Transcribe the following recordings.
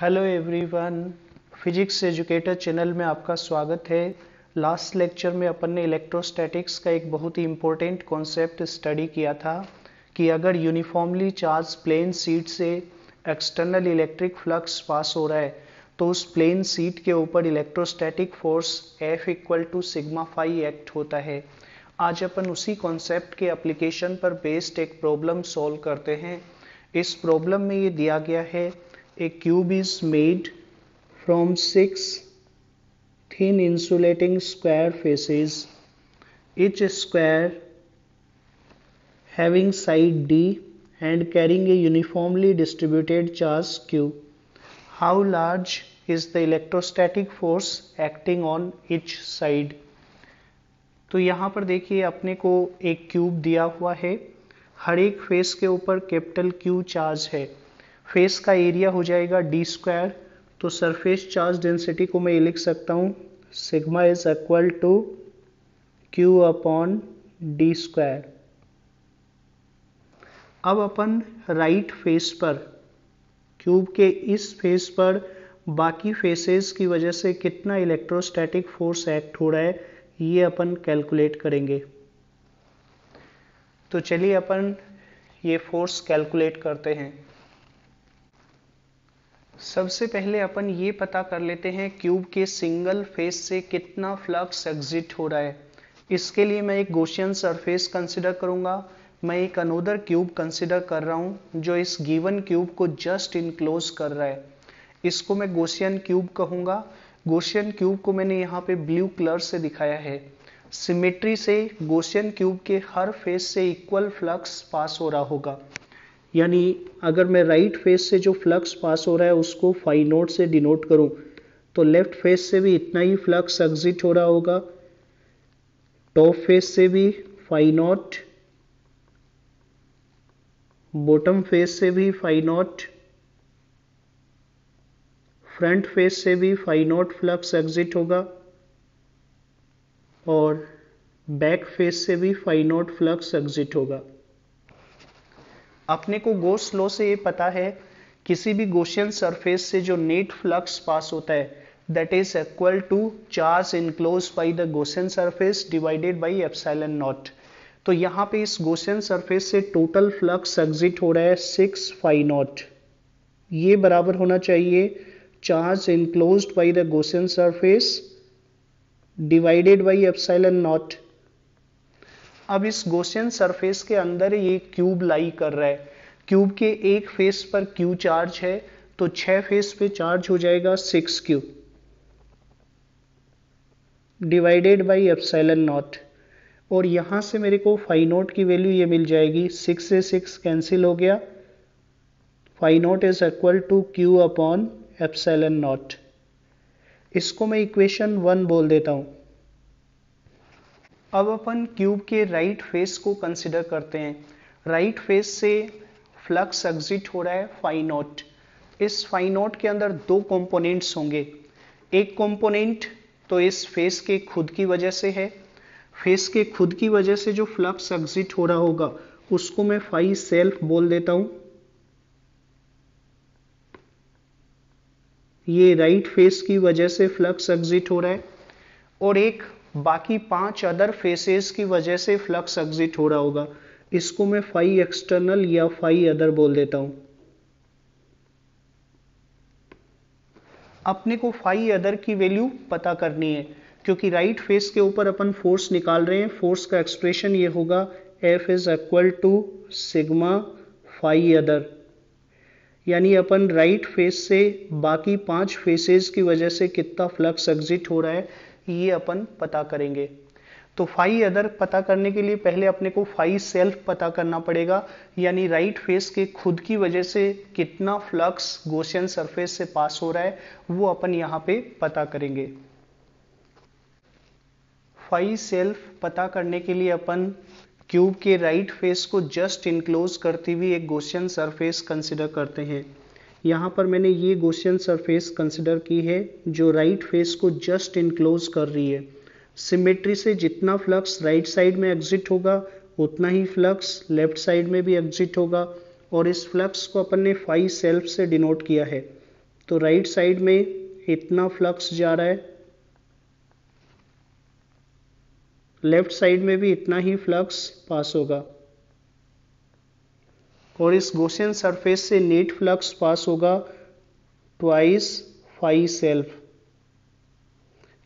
Hello everyone, physics educator channel में आपका स्वागत है। लास्ट लेक्चर में अपन ने इलेक्ट्रोस्टैटिक्स का एक बहुत ही इम्पोर्टेंट कॉन्सेप्ट स्टडी किया था कि अगर यूनिफॉर्मली चार्ज प्लेन शीट से एक्सटर्नल इलेक्ट्रिक फ्लक्स पास हो रहा है तो उस प्लेन शीट के ऊपर electrostatic force F equal to sigma phi act होता है। आज अपन उसी कॉन्सेप्ट के एप्लीकेशन पर बेस्ड एक प्रॉब्लम सॉल्व करते हैं। इस प्रॉब्लम में ये दिया गया है, a cube is made from 6 thin insulating square faces, each square having side D and carrying a uniformly distributed charge Q. How large is the electrostatic force acting on each side? तो यहाँ पर देखिए अपने को एक cube दिया हुआ है, हर एक फेस के ऊपर कैपिटल Q चार्ज है। फेस का एरिया हो जाएगा डी स्क्वायर, तो सरफेस चार्ज डेंसिटी को मैं ये लिख सकता हूँ sigma is equal to Q upon D square. अब अपन राइट फेस पर, क्यूब के इस फेस पर बाकी फेसेस की वजह से कितना इलेक्ट्रोस्टैटिक फोर्स एक्ट हो रहा है ये अपन कैलकुलेट करेंगे। तो चलिए अपन ये फोर्स कैलकुलेट करते हैं। सबसे पहले अपन ये पता कर लेते हैं क्यूब के सिंगल फेस से कितना फ्लक्स एग्जिट हो रहा है। इसके लिए मैं एक गॉसियन सरफेस कंसिडर करूंगा। मैं एक अनोदर क्यूब कंसिडर कर रहा हूं जो इस गिवन क्यूब को जस्ट इनक्लोज कर रहा है। इसको मैं गॉसियन क्यूब कहूंगा। गॉसियन क्यूब को मैंने यहाँ पे ब्लू कलर से दिखाया है। सिमेट्री से गॉसियन क्यूब के हर फेस से इक्वल फ्लक्स पास हो रहा होगा, यानी अगर मैं राइट फेस से जो फ्लक्स पास हो रहा है उसको फाई नॉट से डिनोट करूं तो लेफ्ट फेस से भी इतना ही फ्लक्स एग्जिट हो रहा होगा, टॉप फेस से भी फाई नॉट, बॉटम फेस से भी फाई नॉट, फ्रंट फेस से भी फाई नॉट फ्लक्स एग्जिट होगा और बैक फेस से भी फाई नॉट फ्लक्स एग्जिट होगा। अपने को गॉस लॉ से ये पता है किसी भी गॉसियन सरफेस से जो नेट फ्लक्स पास होता है that is equal to charge enclose by the Gaussian surface divided by epsilon naught. तो यहाँ पे इस गॉसियन सरफेस से टोटल फ्लक्स एग्जिट हो रहा है 6 फाई नॉट। ये बराबर होना चाहिए charge enclosed by the Gaussian surface divided by epsilon not. अब इस गॉसियन सरफेस के अंदर ये क्यूब लाई कर रहा है। क्यूब के एक फेस पर क्यू चार्ज है तो 6 फेस पे चार्ज हो जाएगा 6Q divided by epsilon not. और यहां से मेरे को फाई नॉट की वैल्यू ये मिल जाएगी, 6 से 6 कैंसिल हो गया, phi naught is equal to Q upon epsilon naught. इसको मैं इक्वेशन 1 बोल देता हूं। अब अपन क्यूब के राइट फेस को कंसिडर करते हैं। राइट फेस से फ्लक्स एग्जिट हो रहा है फाई नॉट। इस फाई नॉट के अंदर दो कंपोनेंट्स होंगे। एक कंपोनेंट तो इस फेस के खुद की वजह से है। फेस के खुद की वजह से जो फ्लक्स एग्जिट हो रहा होगा उसको मैं फाई सेल्फ बोल देता हूं। ये राइट फेस की वजह से फ्लक्स एग्जिट हो रहा है और एक बाकी 5 अदर फेसेस की वजह से फ्लक्स एग्जिट हो रहा होगा। इसको मैं फाई एक्सटर्नल या फाई अदर बोल देता हूं। अपने को फाई अदर की वैल्यू पता करनी है क्योंकि राइट फेस के ऊपर अपन फोर्स निकाल रहे हैं। फोर्स का एक्सप्रेशन ये होगा F is equal to sigma phi other, यानी अपन राइट फेस से बाकी 5 फेसेस की वजह से कितना फ्लक्स एग्जिट हो रहा है ये अपन पता करेंगे। तो फाई अदर पता करने के लिए पहले अपने को फाई सेल्फ पता करना पड़ेगा, यानी राइट फेस के खुद की वजह से कितना फ्लक्स गॉसियन सरफेस से पास हो रहा है वो अपन यहाँ पे पता करेंगे। फाई सेल्फ पता करने के लिए अपन क्यूब के राइट फेस को जस्ट इनक्लोज करती हुई एक गॉसियन सरफेस कंसिडर करते हैं। यहाँ पर मैंने ये गॉसियन सरफेस कंसिडर की है जो राइट फेस को जस्ट इनक्लोज कर रही है। सिमेट्री से जितना फ्लक्स राइट साइड में एग्जिट होगा उतना ही फ्लक्स लेफ्ट साइड में भी एग्जिट होगा और इस फ्लक्स को अपन ने फाई सेल्फ से डिनोट किया है। तो राइट साइड में इतना फ्लक्स जा रहा है, लेफ्ट साइड में भी इतना ही फ्लक्स पास होगा, और इस गॉसियन सरफेस से नेट फ्लक्स पास होगा ट्वाइस फाई सेल्फ।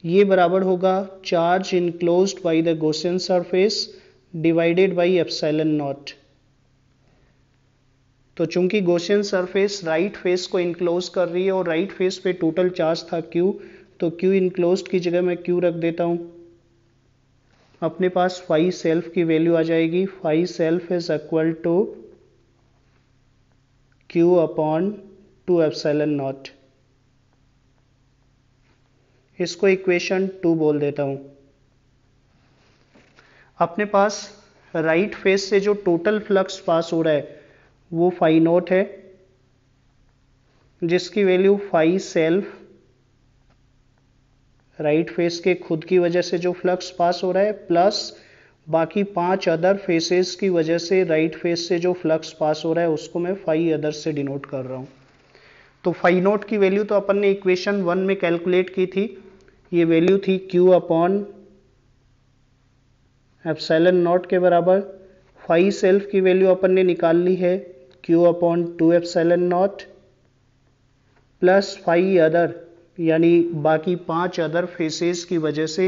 ये बराबर होगा charge enclosed by the Gaussian surface divided by epsilon naught. तो चूंकि गॉसियन सरफेस राइट फेस को इनक्लोज कर रही है और राइट फेस पे टोटल चार्ज था Q, तो Q इनक्लोज्ड की जगह मैं Q रख देता हूं। अपने पास फाई सेल्फ की वैल्यू आ जाएगी, phi self is equal to Q upon 2 epsilon naught. इसको इक्वेशन 2 बोल देता हूं। अपने पास राइट फेस से जो टोटल फ्लक्स पास हो रहा है वो फाई नॉट है, जिसकी value phi self right face के खुद की वजह से जो फ्लक्स पास हो रहा है प्लस बाकी 5 अदर फेसेस की वजह से राइट फेस से जो फ्लक्स पास हो रहा है उसको मैं फाई अदर से डिनोट कर रहा हूं। तो फाई नॉट की वैल्यू तो अपन ने इक्वेशन 1 में कैलकुलेट की थी, ये वैल्यू थी Q अपॉन एप्सिलॉन नॉट के बराबर। फाई सेल्फ की वैल्यू अपन ने निकाल ली है Q upon 2 epsilon naught plus phi other यानी बाकी 5 अदर फेसेस की वजह से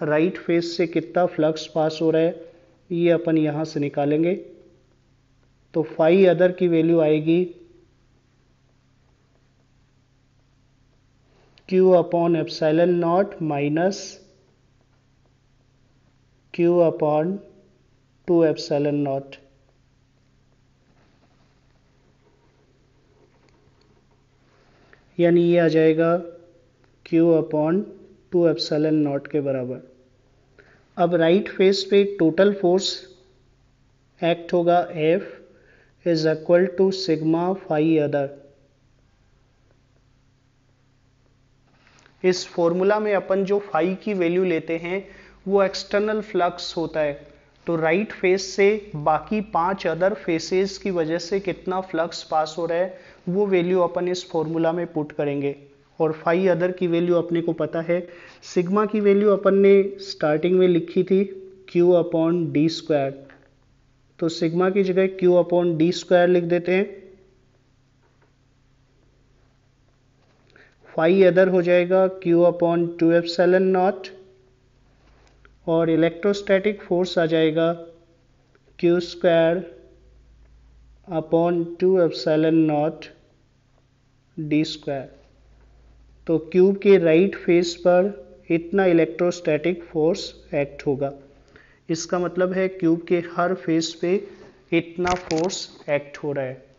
राइट फेस से कितना फ्लक्स पास हो रहा है ये अपन यहां से निकालेंगे। तो फाई अदर की वैल्यू आएगी Q upon epsilon not minus Q upon 2 epsilon not. यानी ये आ जाएगा Q अपॉन 2 एप्सिलॉन नॉट के बराबर। अब राइट फेस पे टोटल फोर्स एक्ट होगा F is equal to sigma phi other. इस फॉर्मूला में अपन जो फाई की वैल्यू लेते हैं वो एक्सटर्नल फ्लक्स होता है, तो राइट फेस से बाकी 5 अदर फेसेस की वजह से कितना फ्लक्स पास हो रहा है वो वैल्यू अपन इस फॉर्मूला में पुट करेंगे। और फाई अदर की वैल्यू अपने को पता है, सिग्मा की वैल्यू अपन ने स्टार्टिंग में लिखी थी Q अपॉन डी स्क्वायर, तो सिग्मा की जगह Q अपॉन डी स्क्वायर लिख देते हैं। फाई अदर हो जाएगा Q अपॉन 2 एप्सिलॉन नॉट और इलेक्ट्रोस्टैटिक फोर्स आ जाएगा Q square upon 2 epsilon not D square. तो क्यूब के राइट फेस पर इतना इलेक्ट्रोस्टैटिक फोर्स एक्ट होगा। इसका मतलब है क्यूब के हर फेस पे इतना फोर्स एक्ट हो रहा है।